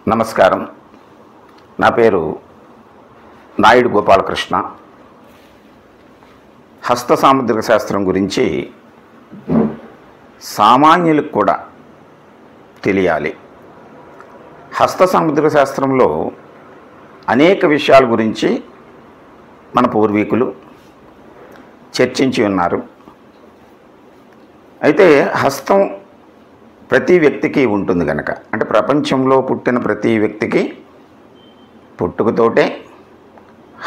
నమస్కారం. నా పేరు నాయుడు గోపాలకృష్ణ. హస్త సాముద్రిక శాస్త్రం గురించి సామాన్యులకు కూడా తెలియాలి. హస్త సాముద్రిక శాస్త్రంలో అనేక విషయాల గురించి మన పూర్వీకులు చర్చించి ఉన్నారు. అయితే హస్తం ప్రతి వ్యక్తికి ఉంటుంది కనుక, అంటే ప్రపంచంలో పుట్టిన ప్రతి వ్యక్తికి పుట్టుకతోటే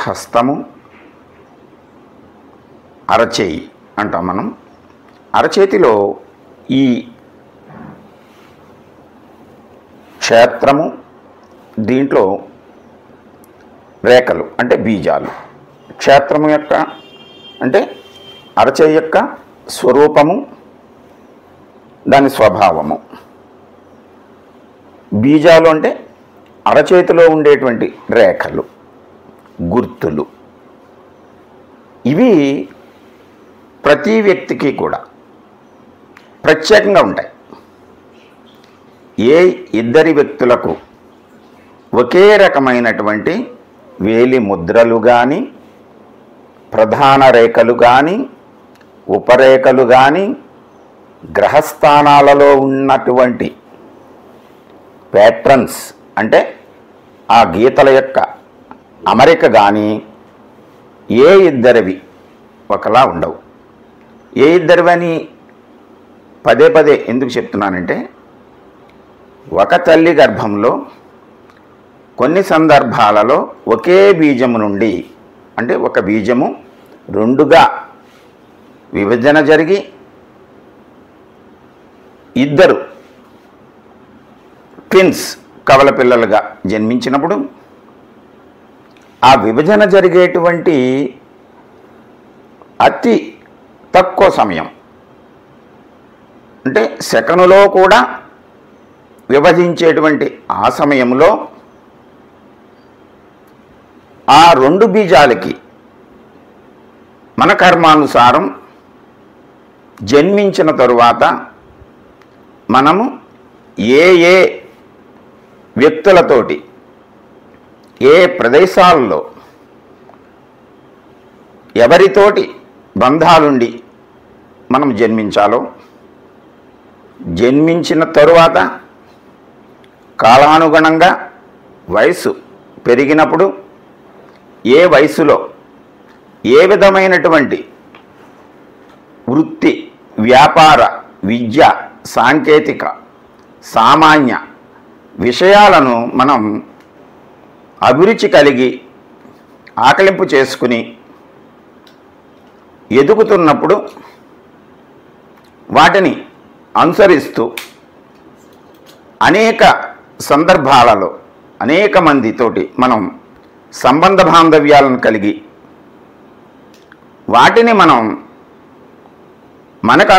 హస్తము, అరచేయి అంటాం మనం. అరచేతిలో ఈ క్షేత్రము, దీంట్లో రేఖలు అంటే బీజాలు. క్షేత్రము యొక్క అంటే అరచేయి యొక్క స్వరూపము, దాని స్వభావము. బీజాలు అంటే అరచేతిలో ఉండేటువంటి రేఖలు, గుర్తులు. ఇవి ప్రతి వ్యక్తికి కూడా ప్రత్యేకంగా ఉంటాయి. ఏ ఇద్దరి వ్యక్తులకు ఒకే రకమైనటువంటి వేలి ముద్రలు కానీ, ప్రధాన రేఖలు కానీ, ఉపరేఖలు కానీ, గ్రహస్థానాలలో ఉన్నటువంటి ప్యాట్రన్స్ అంటే ఆ గీతల యొక్క అమరిక కానీ ఏ ఇద్దరివి ఒకలా ఉండవు. ఏ ఇద్దరివని పదే పదే ఎందుకు చెప్తున్నానంటే, ఒక తల్లి గర్భంలో కొన్ని సందర్భాలలో ఒకే బీజము నుండి, అంటే ఒక బీజము రెండుగా విభజన జరిగి ఇద్దరు ట్విన్స్ కవల పిల్లలుగా జన్మించినప్పుడు ఆ విభజన జరిగేటువంటి అతి తక్కువ సమయం, అంటే సెకనులో కూడా విభజించేటువంటి ఆ సమయంలో ఆ రెండు బీజాలకి మన కర్మానుసారం జన్మించిన తరువాత మనము ఏ ఏ వ్యక్తులతోటి ఏ ప్రదేశాల్లో ఎవరితోటి బంధాలుండి మనం జన్మించాలో, జన్మించిన తరువాత కాలానుగుణంగా వయసు పెరిగినప్పుడు ఏ వయసులో ఏ విధమైనటువంటి వృత్తి, వ్యాపార, విద్య, సాంకేతిక, సామాన్య విషయాలను మనం అభిరుచి కలిగి ఆకలింపు చేసుకుని ఎదుగుతున్నప్పుడు వాటిని అనుసరిస్తూ అనేక సందర్భాలలో అనేక మందితోటి మనం సంబంధ బాంధవ్యాలను కలిగి వాటిని మనం మనకు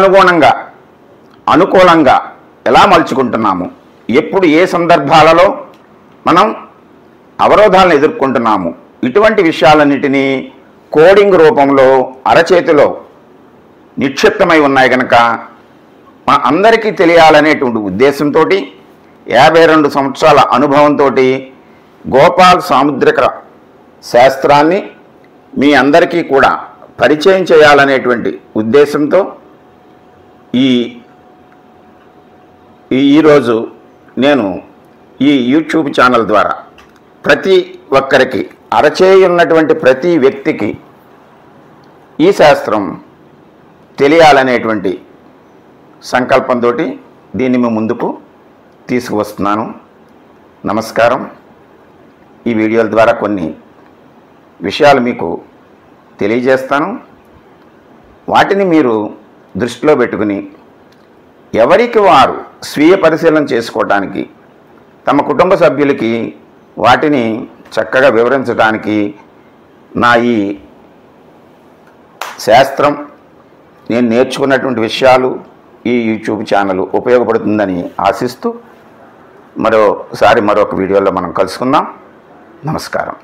అనుకూలంగా ఎలా మలుచుకుంటున్నాము, ఎప్పుడు ఏ సందర్భాలలో మనం అవరోధాలను ఎదుర్కొంటున్నాము, ఇటువంటి విషయాలన్నిటినీ కోడింగ్ రూపంలో అరచేతిలో నిక్షిప్తమై ఉన్నాయి కనుక మన అందరికీ తెలియాలనేటువంటి ఉద్దేశంతో 52 సంవత్సరాల అనుభవంతో గోపాల్ సాముద్రిక శాస్త్రాన్ని మీ అందరికీ కూడా పరిచయం చేయాలనేటువంటి ఉద్దేశంతో ఈరోజు నేను ఈ యూట్యూబ్ ఛానల్ ద్వారా ప్రతి ఒక్కరికి, అరచేయి ఉన్నటువంటి ప్రతి వ్యక్తికి ఈ శాస్త్రం తెలియాలనేటువంటి సంకల్పంతో దీన్ని మీ ముందుకు తీసుకువస్తున్నాను. నమస్కారం. ఈ వీడియోల ద్వారా కొన్ని విషయాలు మీకు తెలియజేస్తాను. వాటిని మీరు దృష్టిలో పెట్టుకుని ఎవరికి వారు స్వీయ పరిశీలన చేసుకోవడానికి, తమ కుటుంబ సభ్యులకి వాటిని చక్కగా వివరించడానికి నా ఈ శాస్త్రం, నేను నేర్చుకున్నటువంటి విషయాలు ఈ యూట్యూబ్ ఛానల్ ఉపయోగపడుతుందని ఆశిస్తూ మరొక వీడియోలో మనం కలుసుకుందాం. నమస్కారం.